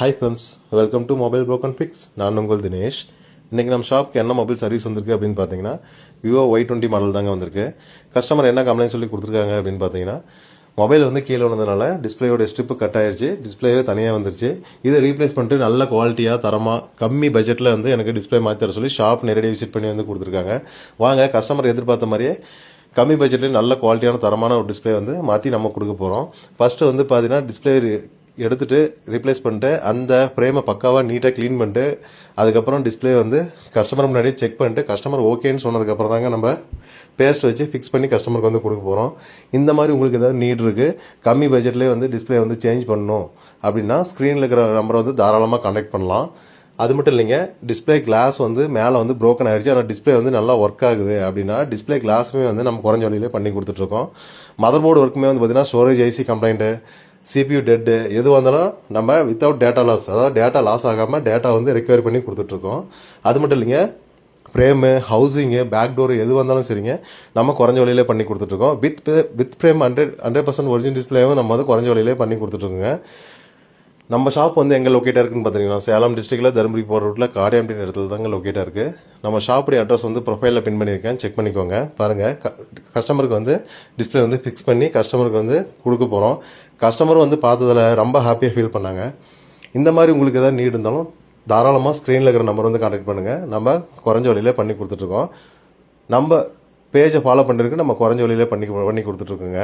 Hi friends, welcome to mobile broken fix. நான் உங்கள் தினேஷ். இன்றைக்கி நம்ம ஷாப்க்கு என்ன மொபைல் சர்வீஸ் வந்திருக்கு அப்படின்னு பார்த்தீங்கன்னா விவோ Y20 மாடல் தாங்க வந்திருக்கு. கஸ்டமர் என்ன கம்ப்ளைண்ட் சொல்லி கொடுத்துருக்காங்க அப்படின்னு பார்த்தீங்கன்னா, மொபைல் வந்து கீழே விழுந்ததுனால டிஸ்பிளேயோட ஸ்ட்ரிப்பு கட் ஆயிடுச்சு, டிஸ்பிளேவே தனியாக வந்துருச்சு. இதை ரீப்ளேஸ் பண்ணிட்டு நல்ல குவாலிட்டியாக தரமாக கம்மி பட்ஜெட்டில் வந்து எனக்கு டிஸ்பிளே மாற்றி தர சொல்லி ஷாப் நேரடியாக விசிட் பண்ணி வந்து கொடுத்துருக்காங்க. வாங்க, கஸ்டமர் எதிர்பார்த்த மாதிரியே கம்மி பட்ஜெட்லேயும் நல்ல குவாலிட்டியான தரமான ஒரு டிஸ்பிளே வந்து மாற்றி நம்ம கொடுக்க போகிறோம். ஃபஸ்ட்டு வந்து பார்த்தீங்கன்னா டிஸ்பிளே எடுத்துகிட்டு ரீப்ளேஸ் பண்ணிட்டு அந்த ஃப்ரேமை பக்காவாக நீட்டாக க்ளீன் பண்ணிட்டு அதுக்கப்புறம் டிஸ்பிளே வந்து கஸ்டமர் முன்னாடியே செக் பண்ணிட்டு கஸ்டமர் ஓகேன்னு சொன்னதுக்கப்புறம் தாங்க நம்ம பேஸ்ட் வச்சு ஃபிக்ஸ் பண்ணி கஸ்டமருக்கு வந்து கொடுக்க போகிறோம். இந்த மாதிரி உங்களுக்கு ஏதாவது நீட் இருக்குது, கம்மி பட்ஜெட்லேயே வந்து டிஸ்பிளே வந்து சேஞ்ச் பண்ணணும் அப்படின்னா ஸ்க்ரீனில் இருக்கிற நம்பரை வந்து தாராளமாக கான்டாக்ட் பண்ணலாம். அது மட்டும் இல்லைங்க, டிஸ்பிளே கிளாஸ் வந்து மேலே வந்து ப்ரோக்கன் ஆகிடுச்சு, ஆனால் டிஸ்பிளே வந்து நல்லா ஒர்க் ஆகுது அப்படின்னா டிஸ்பிளே கிளாஸுமே வந்து நம்ம குறைஞ்ச வழியிலே பண்ணி கொடுத்துட்ருக்கோம். மதர் போர்டு ஒர்க்குமே வந்து பார்த்திங்கன்னா storage IC complaint, CPU dead எதுவாக இருந்தாலும் நம்ம வித்தவுட் டேட்டா லாஸ், அதாவது டேட்டா லாஸ் ஆகாமல் டேட்டா வந்து ரெக்கவர் பண்ணி கொடுத்துட்ருக்கோம். அது மட்டும் இல்லைங்க, ஃப்ரேமு, ஹவுசிங்கு, பேக் டோரு எது வந்தாலும் சரிங்க நம்ம குறைஞ்ச வழியிலே பண்ணி கொடுத்துட்ருக்கோம். வித் ஃப்ரேம் 100% ஒரிஜினல் டிஸ்பிளேவும் நம்ம வந்து குறைஞ்ச வழியிலே பண்ணி கொடுத்துட்ருக்கோங்க. நம்ம ஷாப் வந்து எங்கே லொக்கேட்டாக இருக்குன்னு பார்த்தீங்கன்னா, சேலம் டிஸ்ட்ரிக்டில் தருமபுரி போகிற ரூட்டில் காடையாம்பட்டின இடத்துல தாங்க லொக்கேட்டாக இருக்குது. நம்ம ஷாப்புடைய அட்ரஸ் வந்து ப்ரொஃபைலில் பின் பண்ணியிருக்கேன், செக் பண்ணிக்கோங்க. பாருங்கள், கஸ்டமருக்கு வந்து டிஸ்பிளே வந்து ஃபிக்ஸ் பண்ணி கஸ்டமருக்கு வந்து கொடுக்க போகிறோம். கஸ்டமரும் வந்து பார்த்ததில் ரொம்ப ஹாப்பியாக ஃபீல் பண்ணாங்க. இந்த மாதிரி உங்களுக்கு எதாவது நீட் இருந்தாலும் தாராளமாக ஸ்க்ரீனில் இருக்கிற நம்பர் வந்து கான்டாக்ட் பண்ணுங்கள். நம்ம குறைஞ்ச வழியிலே பண்ணி கொடுத்துட்ருக்கோம். நம்ம பேஜை ஃபாலோ பண்ணுறதுக்கு நம்ம குறைஞ்ச வழியிலே பண்ணி கொடுத்துட்ருக்கோங்க.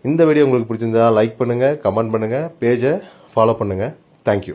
இந்த வீடியோ உங்களுக்கு பிடிச்சிருந்தா லைக் பண்ணுங்கள், கமெண்ட் பண்ணுங்கள், பேஜை ஃபாலோ பண்ணுங்கள். தேங்க்யூ.